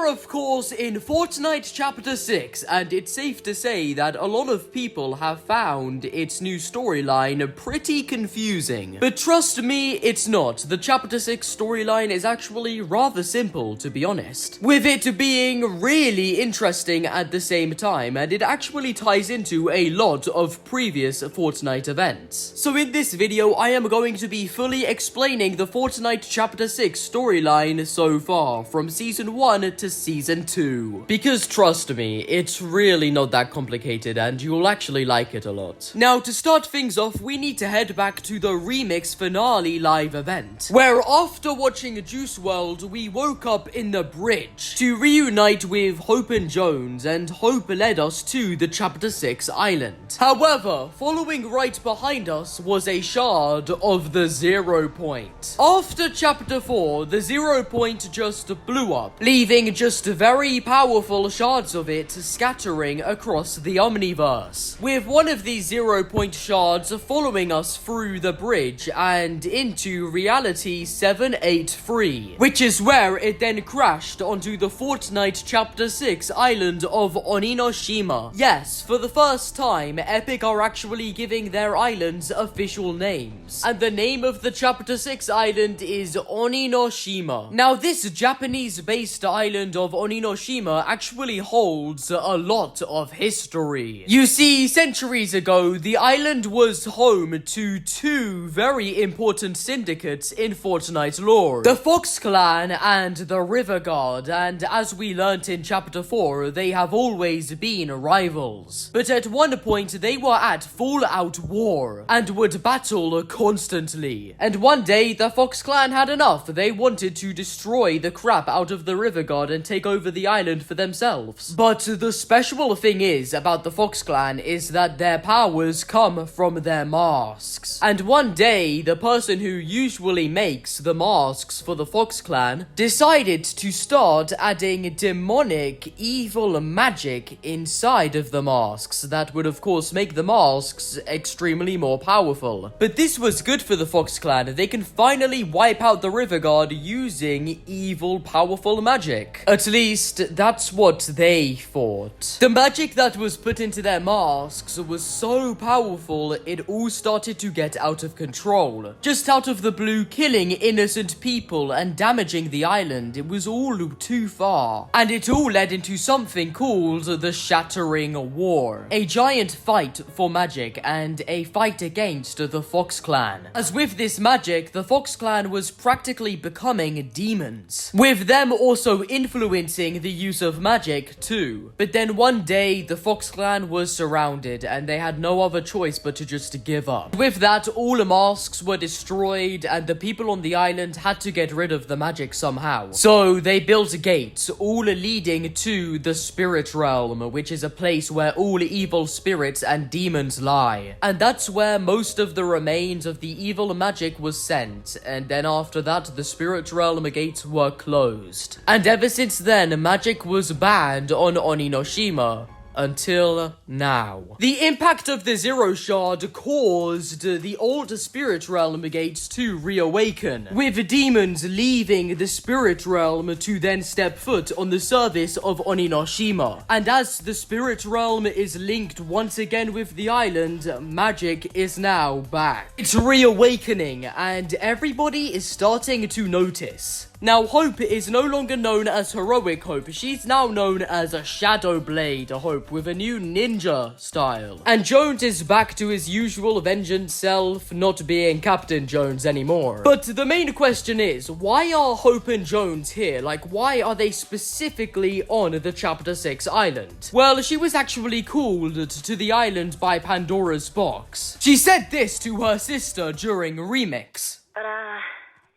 are of course in FORTNITE Chapter 6, and it's safe to say that a lot of people have found its new storyline pretty confusing. But trust me, it's not. The Chapter 6 storyline is actually rather simple, to be honest, with it being really interesting at the same time, and it actually ties into a lot of previous FORTNITE events. So in this video, I am going to be fully explaining the FORTNITE Chapter 6 storyline so far, from Season 1 to Season 2. Because trust me, it's really not that complicated and you'll actually like it a lot. Now, to start things off, we need to head back to the Remix Finale live event, where after watching Juice WRLD, we woke up in the bridge to reunite with Hope and Jones, and Hope led us to the Chapter 6 island. However, following right behind us was a shard of the 0 point. After Chapter 4, the 0 point just blew up, leaving just very powerful shards of it scattering across the Omniverse, with one of these 0 point shards following us through the bridge and into Reality 783, which is where it then crashed onto the FORTNITE Chapter 6 island of Oninoshima. Yes, for the first time, Epic are actually giving their islands official names, and the name of the Chapter 6 island is Oninoshima. Now, this Japanese-based island of Oninoshima actually holds a lot of history. You see, centuries ago, the island was home to two very important syndicates in FORTNITE lore, the Fox Clan and the River Guard, and as we learnt in Chapter 4, they have always been rivals. But at one point, they were at full-out war and would battle constantly. And one day, the Fox Clan had enough. They wanted to destroy the crap out of the River Guard and take over the island for themselves. But the special thing is about the Fox Clan is that their powers come from their masks. And one day, the person who usually makes the masks for the Fox Clan decided to start adding demonic, evil magic inside of the masks. That would of course make the masks extremely more powerful. But this was good for the Fox Clan. They can finally wipe out the River Guard using evil, powerful magic. At least, that's what they thought. The magic that was put into their masks was so powerful, it all started to get out of control. Just out of the blue, killing innocent people and damaging the island. It was all too far. And it all led into something called the Shattering War. A giant fight for magic and a fight against the Fox Clan. As with this magic, the Fox Clan was practically becoming demons, with them also influencing the use of magic too. But then one day, the Fox Clan was surrounded and they had no other choice but to just give up. With that, all the masks were destroyed and the people on the island had to get rid of the magic somehow. So they built gates, all leading to the Spirit Realm, which is a place where all evil spirits and demons lie. And that's where most of the remains of the evil magic was sent. And then after that, the Spirit Realm gates were closed. And ever since then, magic was banned on Oninoshima. Until now. The impact of the Zero Shard caused the old Spirit Realm gates to reawaken, with demons leaving the Spirit Realm to then step foot on the surface of Oninoshima. And as the Spirit Realm is linked once again with the island, magic is now back. It's reawakening, and everybody is starting to notice. Now, Hope is no longer known as Heroic Hope. She's now known as a Shadow Blade Hope with a new ninja style. And Jones is back to his usual vengeance self, not being Captain Jones anymore. But the main question is, why are Hope and Jones here? Like, why are they specifically on the Chapter 6 island? Well, she was actually called to the island by Pandora's box. She said this to her sister during Remix.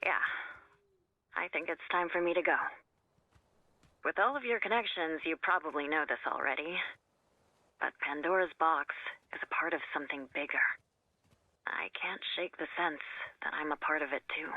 Yeah. I think it's time for me to go. With all of your connections, you probably know this already. But Pandora's box is a part of something bigger. I can't shake the sense that I'm a part of it too.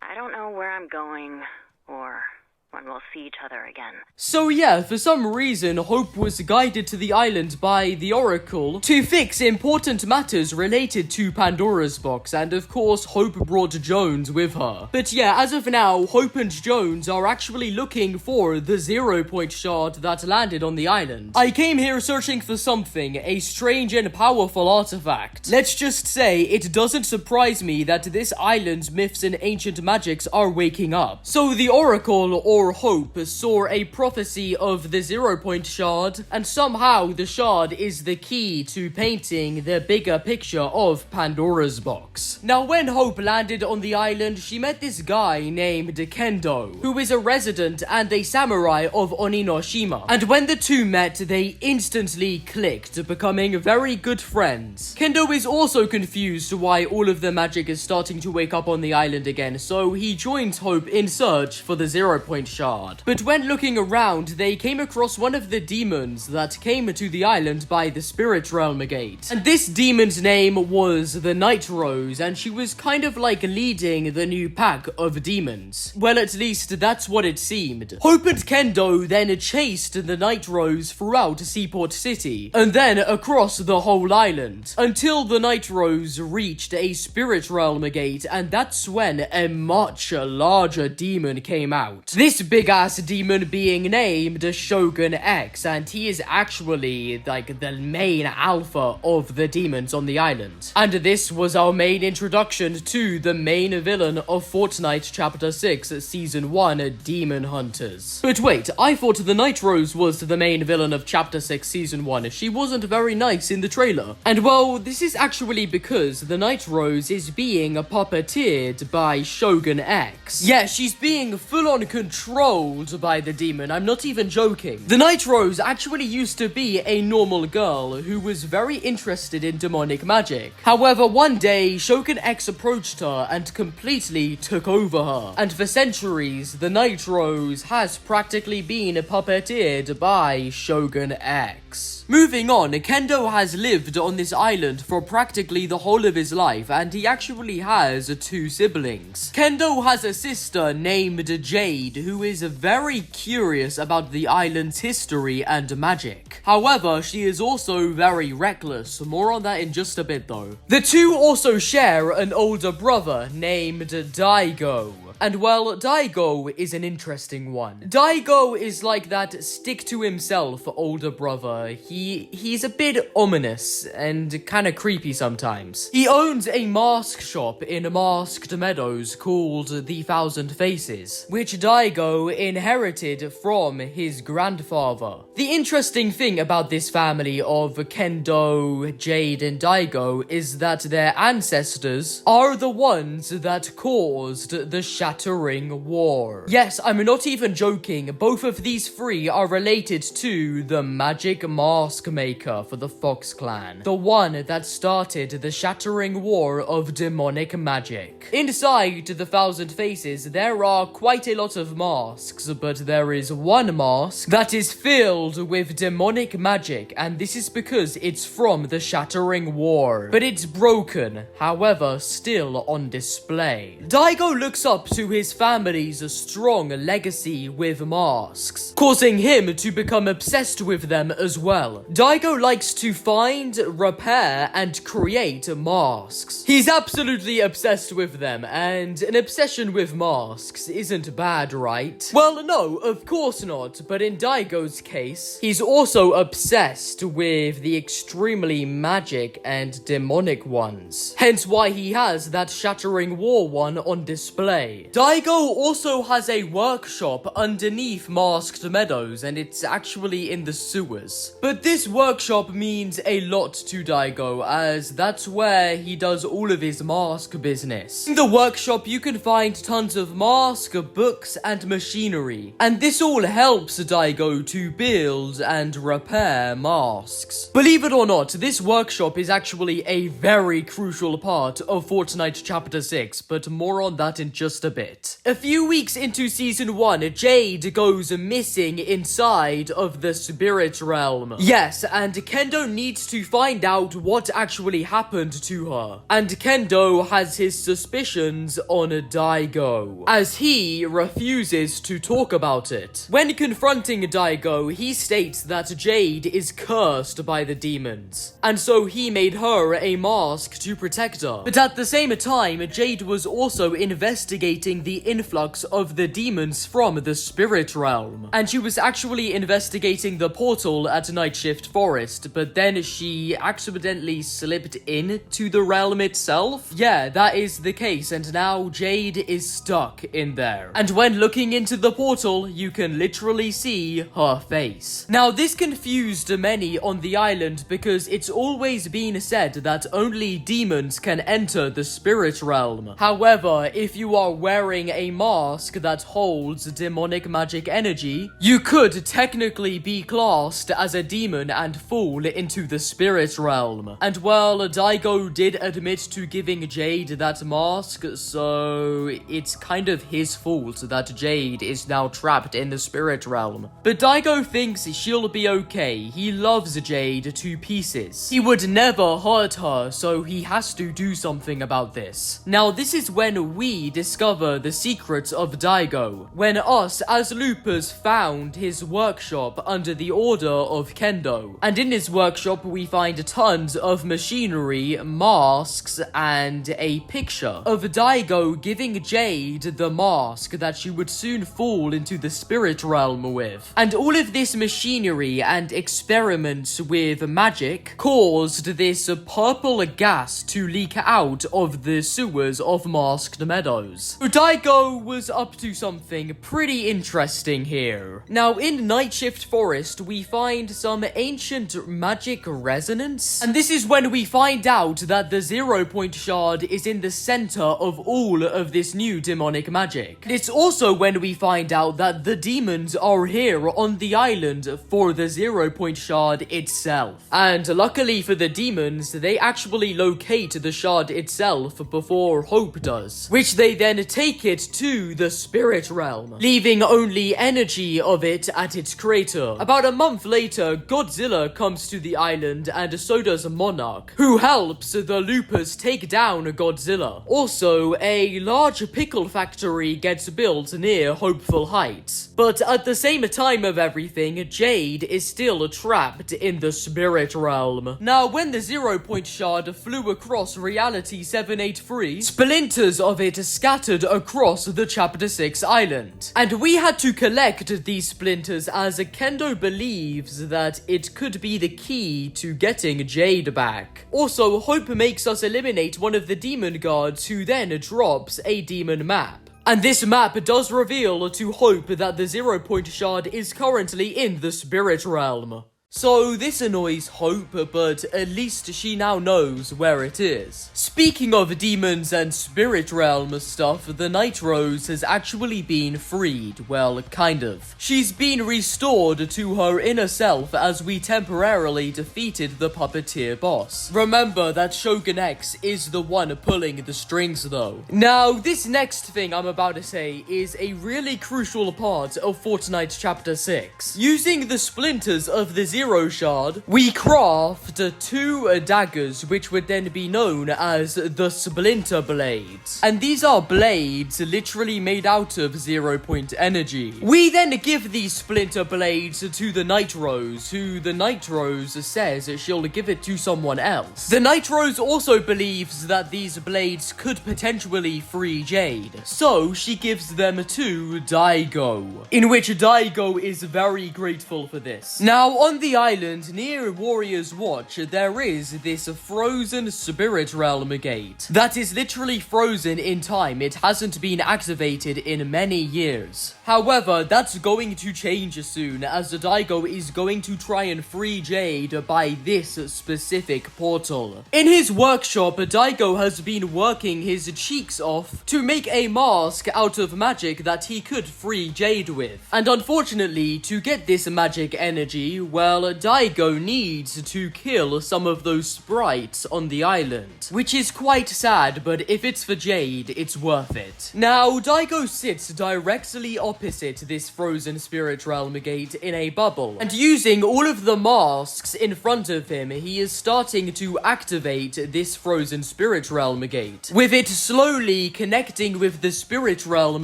I don't know where I'm going or when we'll see each other again. So yeah, for some reason, Hope was guided to the island by the Oracle to fix important matters related to Pandora's box, and of course, Hope brought Jones with her. But yeah, as of now, Hope and Jones are actually looking for the 0-point shard that landed on the island. I came here searching for something, a strange and powerful artifact. Let's just say, it doesn't surprise me that this island's myths and ancient magics are waking up. So the Oracle, or Hope, saw a prophecy of the 0-point shard, and somehow the shard is the key to painting the bigger picture of Pandora's box. Now, when Hope landed on the island, she met this guy named Kendo, who is a resident and a samurai of Oninoshima. And when the two met, they instantly clicked, becoming very good friends. Kendo is also confused why all of the magic is starting to wake up on the island again, so he joins Hope in search for the 0-point shard. But when looking around, they came across one of the demons that came to the island by the spirit realm gate. And this demon's name was the Night Rose, and she was kind of like leading the new pack of demons. Well, at least that's what it seemed. Hope and Kendo then chased the Night Rose throughout Seaport City, and then across the whole island, until the Night Rose reached a spirit realm gate, and that's when a much larger demon came out. This big-ass demon being named Shogun X, and he is actually like the main alpha of the demons on the island. And this was our main introduction to the main villain of FORTNITE Chapter 6, Season 1, Demon Hunters. But wait, I thought the Night Rose was the main villain of Chapter 6, Season 1. She wasn't very nice in the trailer. And well, this is actually because the Night Rose is being puppeteered by Shogun X. Yeah, she's being full-on controlled by the demon, I'm not even joking. The Night Rose actually used to be a normal girl who was very interested in demonic magic. However, one day, Shogun X approached her and completely took over her. And for centuries, the Night Rose has practically been puppeteered by Shogun X. Moving on, Kendo has lived on this island for practically the whole of his life, and he actually has 2 siblings. Kendo has a sister named Jade, who is very curious about the island's history and magic. However, she is also very reckless. More on that in just a bit though. The two also share an older brother named Daigo. And well, Daigo is an interesting one. Daigo is like that stick-to-himself older brother. He's a bit ominous and kinda creepy sometimes. He owns a mask shop in Masked Meadows called the Thousand Faces, which Daigo inherited from his grandfather. The interesting thing about this family of Kendo, Jade, and Daigo is that their ancestors are the ones that caused the Shattering War. Yes, I'm not even joking. Both of these 3 are related to the Magic Mask Maker for the Fox Clan, the one that started the Shattering War of demonic magic. Inside the Thousand Faces, there are quite a lot of masks, but there is one mask that is filled with demonic magic, and this is because it's from the Shattering War. But it's broken, however, still on display. Daigo looks up to his family's strong legacy with masks, causing him to become obsessed with them as well. Daigo likes to find, repair, and create masks. He's absolutely obsessed with them, and an obsession with masks isn't bad, right? Well, no, of course not, but in Daigo's case, he's also obsessed with the extremely magic and demonic ones. Hence why he has that Shattering War one on display. Daigo also has a workshop underneath Masked Meadows, and it's actually in the sewers. But this workshop means a lot to Daigo, as that's where he does all of his mask business. In the workshop, you can find tons of mask, books, and machinery. And this all helps Daigo to build and repair masks. Believe it or not, this workshop is actually a very crucial part of FORTNITE Chapter 6, but more on that in just a a bit. A few weeks into season 1, Jade goes missing inside of the spirit realm. Yes, and Kendo needs to find out what actually happened to her. And Kendo has his suspicions on Daigo, as he refuses to talk about it. When confronting Daigo, he states that Jade is cursed by the demons, and so he made her a mask to protect her. But at the same time, Jade was also investigating the influx of the demons from the spirit realm, and she was actually investigating the portal at Night Shift Forest, but then she accidentally slipped into the realm itself. Yeah, that is the case, and now Jade is stuck in there. And when looking into the portal, you can literally see her face. Now, this confused many on the island because it's always been said that only demons can enter the spirit realm. However, if you are wearing a mask that holds demonic magic energy, you could technically be classed as a demon and fall into the spirit realm. And well, Daigo did admit to giving Jade that mask, so it's kind of his fault that Jade is now trapped in the spirit realm. But Daigo thinks she'll be okay. He loves Jade to pieces. He would never hurt her, so he has to do something about this. Now, this is when we discover the secrets of Daigo, when us as loopers found his workshop under the order of Kendo. And in his workshop, we find tons of machinery, masks, and a picture of Daigo giving Jade the mask that she would soon fall into the spirit realm with. And all of this machinery and experiments with magic caused this purple gas to leak out of the sewers of Masked Meadows. Daigo was up to something pretty interesting here. Now, in Night Shift Forest, we find some ancient magic resonance, and this is when we find out that the 0 Point Shard is in the center of all of this new demonic magic. It's also when we find out that the demons are here on the island for the 0 Point Shard itself. And luckily for the demons, they actually locate the shard itself before Hope does, which they then take it to the spirit realm, leaving only energy of it at its crater. About a month later, Godzilla comes to the island, and so does Monarch, who helps the loopers take down Godzilla. Also, a large pickle factory gets built near Hopeful Heights. But at the same time of everything, Jade is still trapped in the spirit realm. Now, when the 0 Point Shard flew across Reality 783, splinters of it scattered across the Chapter 6 island. And we had to collect these splinters as Kendo believes that it could be the key to getting Jade back. Also, Hope makes us eliminate one of the demon guards, who then drops a demon map. And this map does reveal to Hope that the 0 Point Shard is currently in the spirit realm. So this annoys Hope, but at least she now knows where it is. Speaking of demons and spirit realm stuff, the Night Rose has actually been freed. Well, kind of. She's been restored to her inner self as we temporarily defeated the puppeteer boss. Remember that Shogun X is the one pulling the strings though. Now, this next thing I'm about to say is a really crucial part of FORTNITE Chapter 6. Using the splinters of the 0 Shard, we craft 2 daggers, which would then be known as the Splinter Blades. And these are blades literally made out of 0 Point energy. We then give these Splinter Blades to the Night Rose, who the Night Rose says she'll give it to someone else. The Night Rose also believes that these blades could potentially free Jade, so she gives them to Daigo, in which Daigo is very grateful for this. Now, on the island near Warrior's Watch, there is this frozen spirit realm gate that is literally frozen in time. It hasn't been activated in many years. However, that's going to change soon, as Daigo is going to try and free Jade by this specific portal. In his workshop, Daigo has been working his cheeks off to make a mask out of magic that he could free Jade with. And unfortunately, to get this magic energy, well, well, Daigo needs to kill some of those sprites on the island, which is quite sad, but if it's for Jade, it's worth it. Now, Daigo sits directly opposite this frozen spirit realm gate in a bubble, and using all of the masks in front of him, he is starting to activate this frozen spirit realm gate, with it slowly connecting with the spirit realm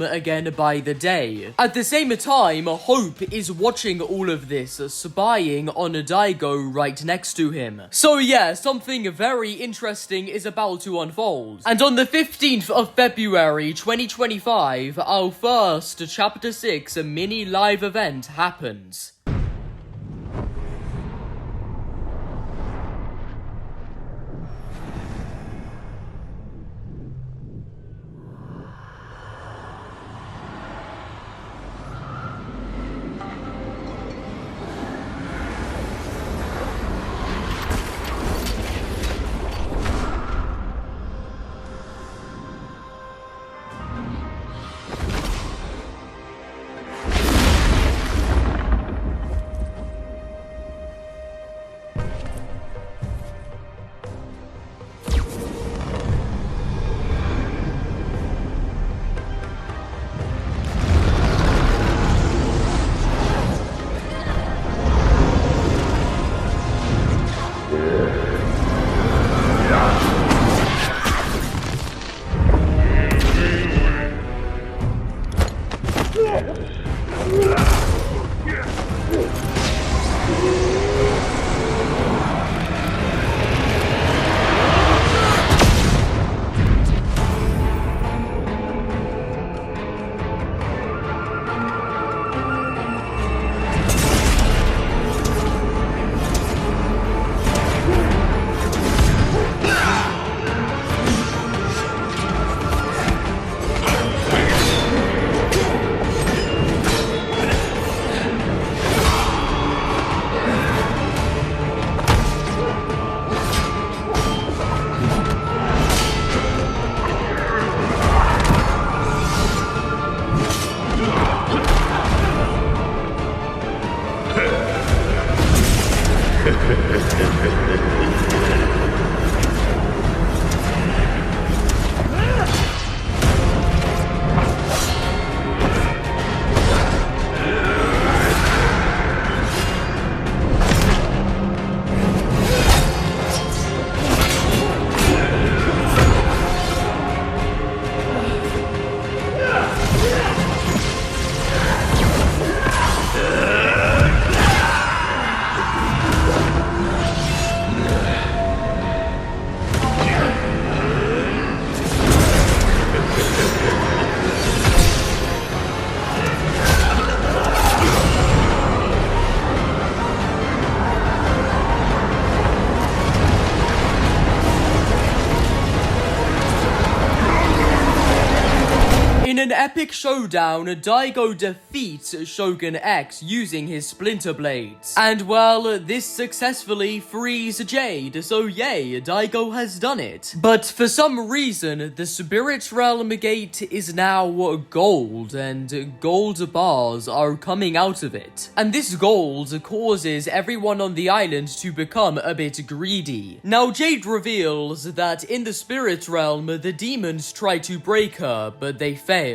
again by the day. At the same time, Hope is watching all of this, spying on Daigo right next to him. So yeah, something very interesting is about to unfold. And on the 15th of February 2025, our first Chapter 6 mini live event happens. In an epic showdown, Daigo defeats Shogun X using his splinter blades. And well, this successfully frees Jade, so yay, Daigo has done it. But for some reason, the Spirit Realm Gate is now gold, and gold bars are coming out of it. And this gold causes everyone on the island to become a bit greedy. Now Jade reveals that in the Spirit Realm, the demons tried to break her, but they failed.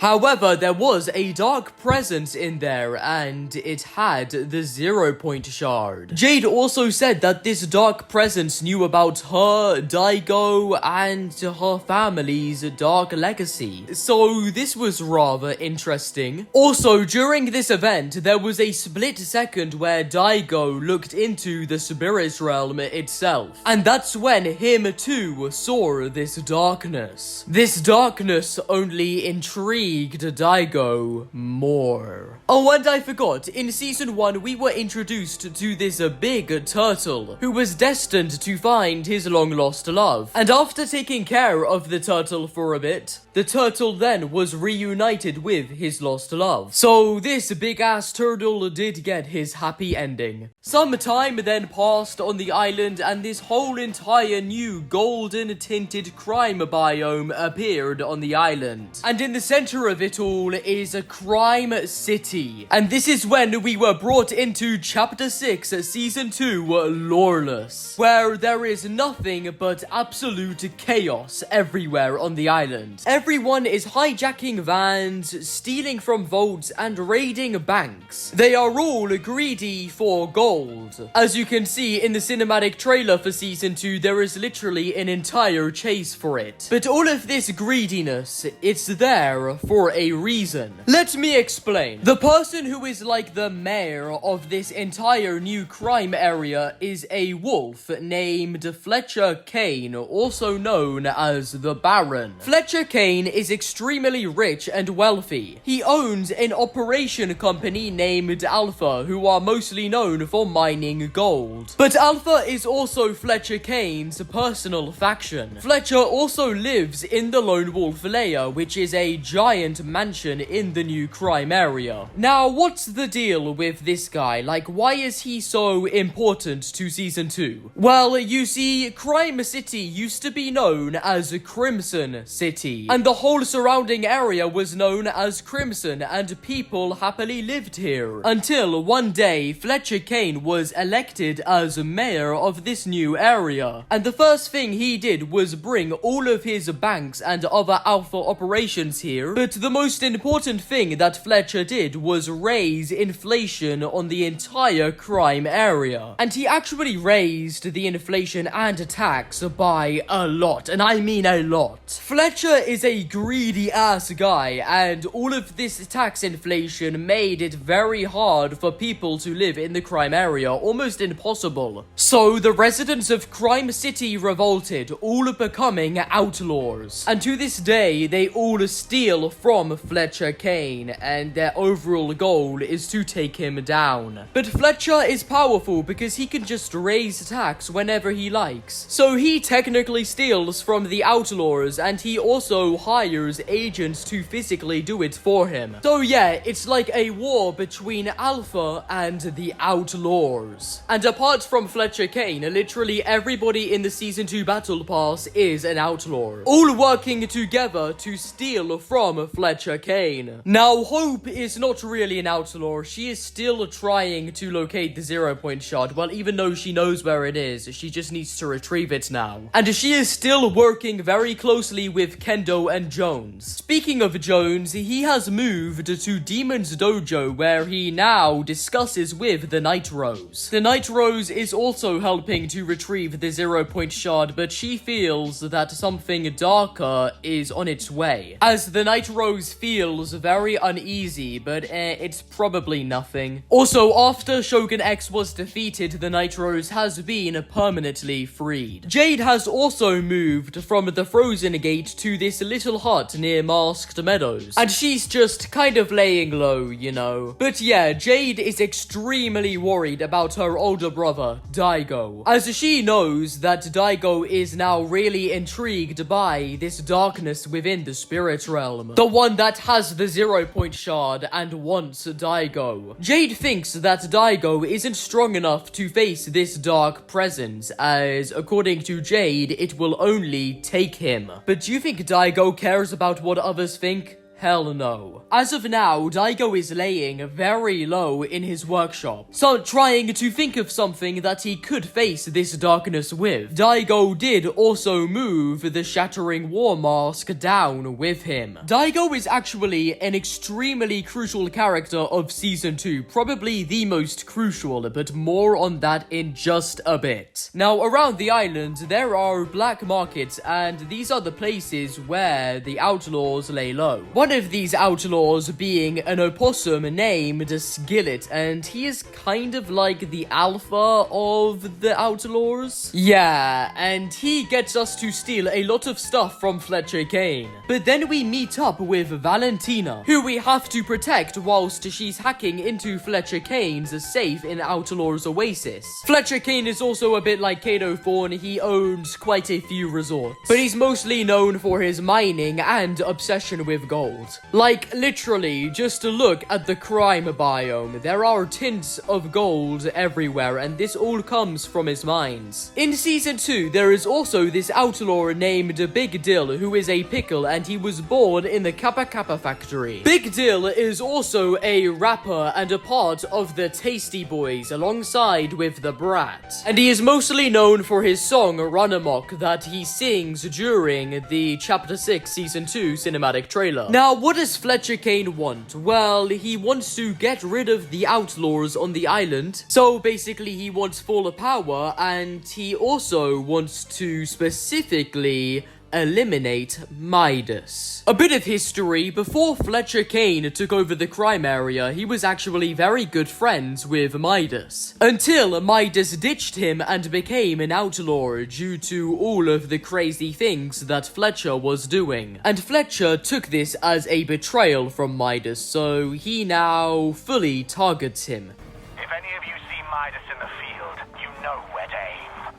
However, there was a dark presence in there, and it had the 0-point shard. Jade also said that this dark presence knew about her, Daigo, and her family's dark legacy. So this was rather interesting. Also, during this event, there was a split second where Daigo looked into the spirit realm itself. And that's when him too saw this darkness. This darkness only intrigued Daigo more. Oh, and I forgot, in season 1 we were introduced to this big turtle who was destined to find his long lost love. And after taking care of the turtle for a bit, the turtle then was reunited with his lost love. So this big ass turtle did get his happy ending. Some time then passed on the island, and this whole entire new golden tinted crime biome appeared on the island. And in the center of it all is a crime city. And this is when we were brought into Chapter 6, Season 2, Lawless, where there is nothing but absolute chaos everywhere on the island. Everyone is hijacking vans, stealing from vaults, and raiding banks. They are all greedy for gold. As you can see in the cinematic trailer for Season 2, there is literally an entire chase for it. But all of this greediness, it's there for a reason. Let me explain. The person who is like the mayor of this entire new crime area is a wolf named Fletcher Kane, also known as the Baron. Fletcher Kane is extremely rich and wealthy. He owns an operation company named Alpha, who are mostly known for mining gold. But Alpha is also Fletcher Kane's personal faction. Fletcher also lives in the Lone Wolf Lair, which is a giant mansion in the new crime area. Now, what's the deal with this guy? Like, why is he so important to Season 2? Well, you see, Crime City used to be known as Crimson City, and the whole surrounding area was known as Crimson, and people happily lived here. Until one day, Fletcher Kane was elected as mayor of this new area, and the first thing he did was bring all of his banks and other Alpha operations here. But the most important thing that Fletcher did was raise inflation on the entire crime area. And he actually raised the inflation and tax by a lot, and I mean a lot. Fletcher is a greedy ass guy, and all of this tax inflation made it very hard for people to live in the crime area, almost impossible. So the residents of Crime City revolted, all becoming outlaws. And to this day, they all steal from Fletcher Kane, and their overall goal is to take him down. But Fletcher is powerful because he can just raise tax whenever he likes. So he technically steals from the outlaws, and he also hires agents to physically do it for him. So yeah, it's like a war between Alpha and the outlaws. And apart from Fletcher Kane, literally everybody in the Season 2 Battle Pass is an outlaw, all working together to steal from Fletcher Kane. Now, Hope is not really an outlaw. She is still trying to locate the 0-point shard. Well, even though she knows where it is, she just needs to retrieve it now. And she is still working very closely with Kendo and Jones. Speaking of Jones, he has moved to Demon's Dojo, where he now discusses with the Night Rose. The Night Rose is also helping to retrieve the 0-point shard, but she feels that something darker is on its way. As the Night Rose feels very uneasy, but it's probably nothing. Also, after Shogun X was defeated, the Night Rose has been permanently freed. Jade has also moved from the Frozen Gate to this little hut near Masked Meadows, and she's just kind of laying low, you know. But yeah, Jade is extremely worried about her older brother, Daigo, as she knows that Daigo is now really intrigued by this darkness within the spirit realm, the one that has the 0-point shard and wants Daigo. Jade thinks that Daigo isn't strong enough to face this dark presence, as according to Jade, it will only take him. But do you think Daigo cares about what others think? Hell no. As of now, Daigo is laying very low in his workshop, so trying to think of something that he could face this darkness with. Daigo did also move the Shattering War Mask down with him. Daigo is actually an extremely crucial character of Season 2, probably the most crucial, but more on that in just a bit. Now, around the island, there are black markets, and these are the places where the outlaws lay low. One of these outlaws being an opossum named Skillet, and he is kind of like the alpha of the outlaws. Yeah, and he gets us to steal a lot of stuff from Fletcher Kane. But then we meet up with Valentina, who we have to protect whilst she's hacking into Fletcher Kane's safe in Outlaw's Oasis. Fletcher Kane is also a bit like Kato Thorne. He owns quite a few resorts, but he's mostly known for his mining and obsession with gold. gold. Like, literally, just to look at the crime biome, there are tints of gold everywhere, and this all comes from his mines. In Season 2, there is also this outlaw named Big Dill, who is a pickle, and he was born in the Kappa Kappa factory. Big Dill is also a rapper and a part of the Tasty Boys, alongside with the Brat. And he is mostly known for his song Run Amok that he sings during the Chapter 6 Season 2 cinematic trailer. Now, what does Fletcher Kane want? Well, he wants to get rid of the outlaws on the island. So basically, he wants full power, and he also wants to specifically eliminate Midas. A bit of history: before Fletcher Kane took over the crime area, he was actually very good friends with Midas. Until Midas ditched him and became an outlaw due to all of the crazy things that Fletcher was doing. And Fletcher took this as a betrayal from Midas, so he now fully targets him. If any of you see Midas in the field, you know where to aim.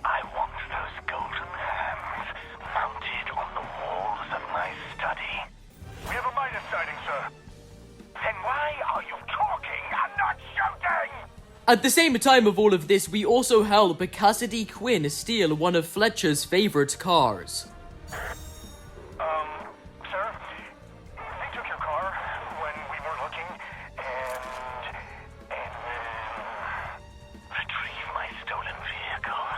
I want those golden hands mounted on the walls of my study. We have a Midas sighting, sir. Then why are you talking and not shooting? At the same time of all of this, we also help Cassidy Quinn steal one of Fletcher's favorite cars. Sir, they took your car when we were looking, and retrieve my stolen vehicle,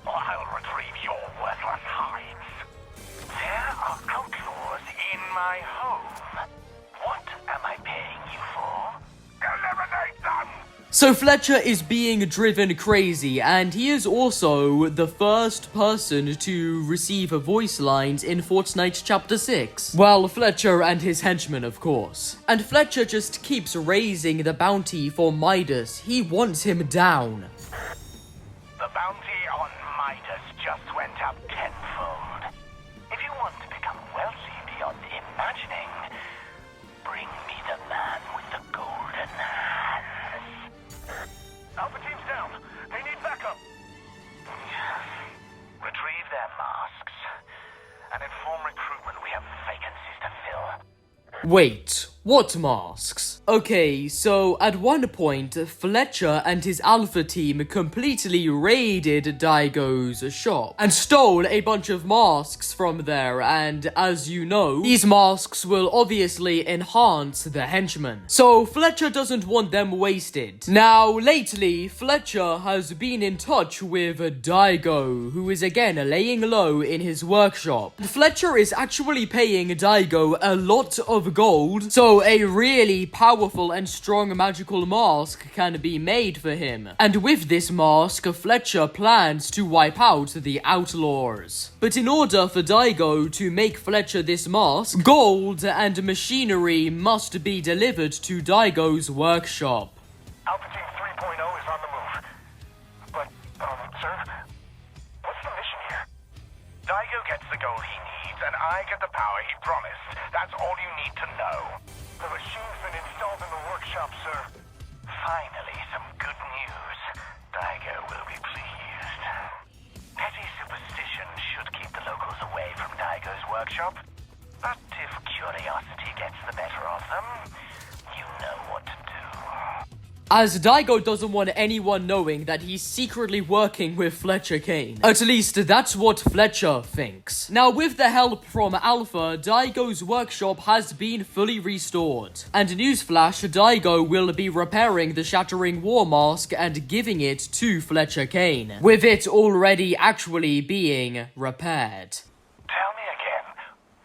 or I'll retrieve your worthless hides. There are outlaws in my home. What am I paying you for? Eliminate them! So Fletcher is being driven crazy, and he is also the first person to receive voice lines in FORTNITE Chapter 6. Well, Fletcher and his henchmen, of course. And Fletcher just keeps raising the bounty for Midas. He wants him down. The bounty on Midas just went up tenfold. If you want to become wealthy beyond imagining, bring me the man with the golden hands. Alpha team's down. They need backup. Retrieve their masks and inform recruitment we have vacancies to fill. Wait, what masks? Okay, so at one point, Fletcher and his Alpha team completely raided Daigo's shop and stole a bunch of masks from there, and as you know, these masks will obviously enhance the henchmen. So Fletcher doesn't want them wasted. Now, lately, Fletcher has been in touch with Daigo, who is again laying low in his workshop. Fletcher is actually paying Daigo a lot of gold, so a really powerful and strong magical mask can be made for him. And with this mask, Fletcher plans to wipe out the outlaws. But in order for Daigo to make Fletcher this mask, gold and machinery must be delivered to Daigo's workshop. Alpha Team 3.0 is on the move. But, sir, what's the mission here? Daigo gets the gold he needs, and I get the power he promised. That's all you need to know. The machine's been installed in the workshop, sir. Finally, some good news. Daigo will be pleased. Petty superstition should keep the locals away from Daigo's workshop. But if curiosity gets the better of them, you know what to do. As Daigo doesn't want anyone knowing that he's secretly working with Fletcher Kane. At least that's what Fletcher thinks. Now, with the help from Alpha, Daigo's workshop has been fully restored. And newsflash, Daigo will be repairing the Shattering War Mask and giving it to Fletcher Kane, with it already actually being repaired. Tell me again,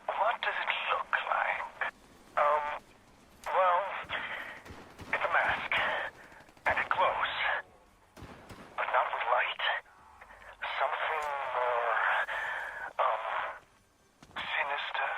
what does it look like? Well, it's a mask. And it glows. But not with light. Something more, sinister.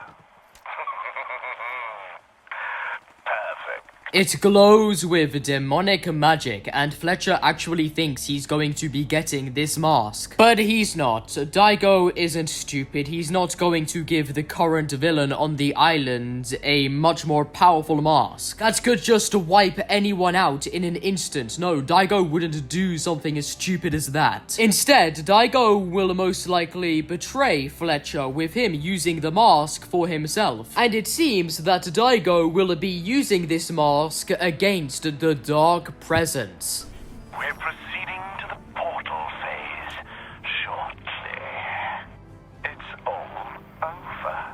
Perfect. It glows with demonic magic, and Fletcher actually thinks he's going to be getting this mask. But he's not. Daigo isn't stupid. He's not going to give the current villain on the island a much more powerful mask that could just wipe anyone out in an instant. No, Daigo wouldn't do something as stupid as that. Instead, Daigo will most likely betray Fletcher with him using the mask for himself. And it seems that Daigo will be using this mask against the dark presence. We're proceeding to the portal phase shortly. It's all over.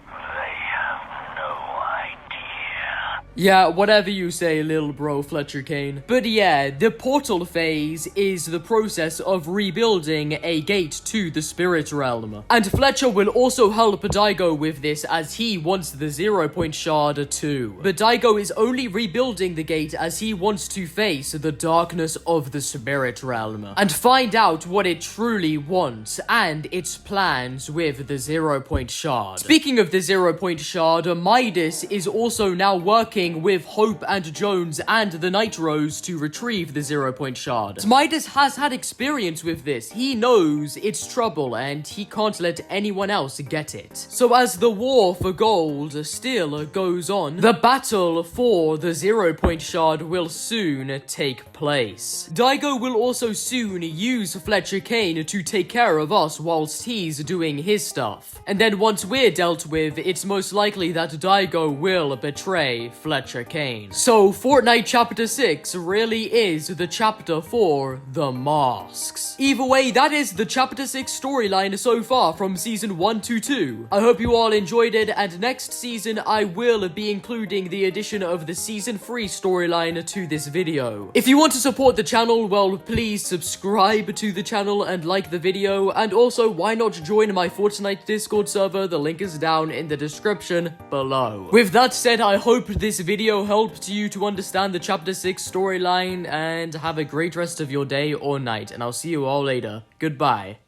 They have no idea. Yeah, whatever you say, little bro Fletcher Kane. But yeah, the portal phase is the process of rebuilding a gate to the spirit realm. And Fletcher will also help Daigo with this as he wants the 0-point shard too. But Daigo is only rebuilding the gate as he wants to face the darkness of the spirit realm and find out what it truly wants and its plans with the 0-point shard. Speaking of the 0-point shard, Midas is also now working with Hope and Jones and the Nitros to retrieve the 0-point shard. Midas has had experience with this. He knows it's trouble and he can't let anyone else get it. So as the war for gold still goes on, the battle for the 0-point shard will soon take place. Daigo will also soon use Fletcher Kane to take care of us whilst he's doing his stuff. And then once we're dealt with, it's most likely that Daigo will betray Fletcher Kane. So Fortnite Chapter 6 really is the chapter for the masks. Either way, that is the Chapter 6 storyline so far from Season 1 to 2. I hope you all enjoyed it, and next season I will be including the addition of the Season 3 storyline to this video. If you want to support the channel, well, please subscribe to the channel and like the video, and also why not join my Fortnite Discord server? The link is down in the description below. With that said, I hope this video helped you to understand the Chapter 6 storyline, and have a great rest of your day or night, and I'll see you all later. Goodbye.